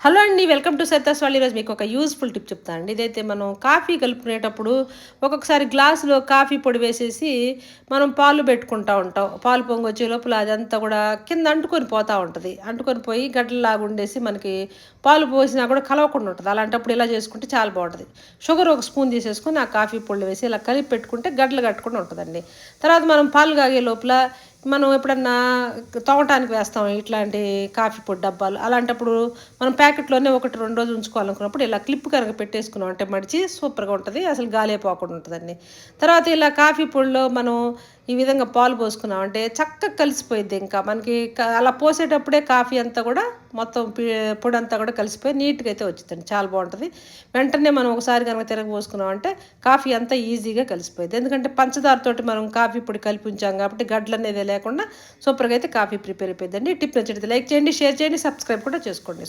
Hello అండి. Welcome to Saritha's వాళ్ళు. ఈరోజు మీకు ఒక యూజ్ఫుల్ టిప్ చెప్తానండి. ఇదైతే మనం కాఫీ కలుపుకునేటప్పుడు ఒక్కొక్కసారి గ్లాసులో కాఫీ పొడి వేసేసి మనం పాలు పెట్టుకుంటా ఉంటాం. పాలు పొంగొచ్చే లోపల అదంతా కూడా కింద అంటుకొని పోతా ఉంటది. అంటుకొని పోయి గడ్డలాగా ఉండేసి మనకి పాలు పోసినా కూడా కలవకుండా ఉంటది. అలాంటప్పుడు ఇలా చేసుకుంటే చాలా బావుంటది. షుగర్ ఒక స్పూన్ తీసేసుకొని ఆ కాఫీ పొడిలో వేసి ఇలా కలిపి పెట్టుకుంటే గడ్డలు కట్టకుండా ఉంటదండి. తర్వాత మనం పాలు కాగే లోపల మనం ఎప్పుడన్నా తోమటానికి వేస్తాం ఇట్లాంటి కాఫీ పొడి డబ్బాలు. అలాంటప్పుడు మనం ప్యాకెట్‌లోనే 1, 2 రోజులు ఉంచుకోవాలనుకున్నప్పుడు ఇలా క్లిప్ కనుక పెట్టేసుకున్నాం అంటే మడిచి సూపర్‌గా ఉంటది. అసలు గాలే పోకుండా ఉంటదండి. తర్వాత ఇలా కాఫీ పొడిలో మనం ఈ విధంగా పాలు పోసుకున్నామంటే చక్కగా కలిసిపోయిద్ది ఇంకా. మనకి అలా పోసేటప్పుడే కాఫీ అంతా కూడా మొత్తం పొడంతా కూడా కలిసిపోయి నీట్‌గా అయితే వచ్చిద్దండి. చాలా బావుంటది. వెంటనే మనం ఒకసారి గనుక తిరగబోసుకున్నామంటే కాఫీ అంతా ఈజీగా కలిసిపోయిద్ది. ఎందుకంటే పంచదారతోటి మనం కాఫీ పొడి కలిపి ఉంచాం కాబట్టి గడ్డలనేదే లేకుండా సూపర్‌గా అయితే కాఫీ ప్రిపేర్ అయిపోయిద్దండి. ఈ టిప్ నచ్చినట్లయితే లైక్ చేయండి, షేర్ చేయండి, సబ్స్క్రైబ్ కూడా చేసుకోండి.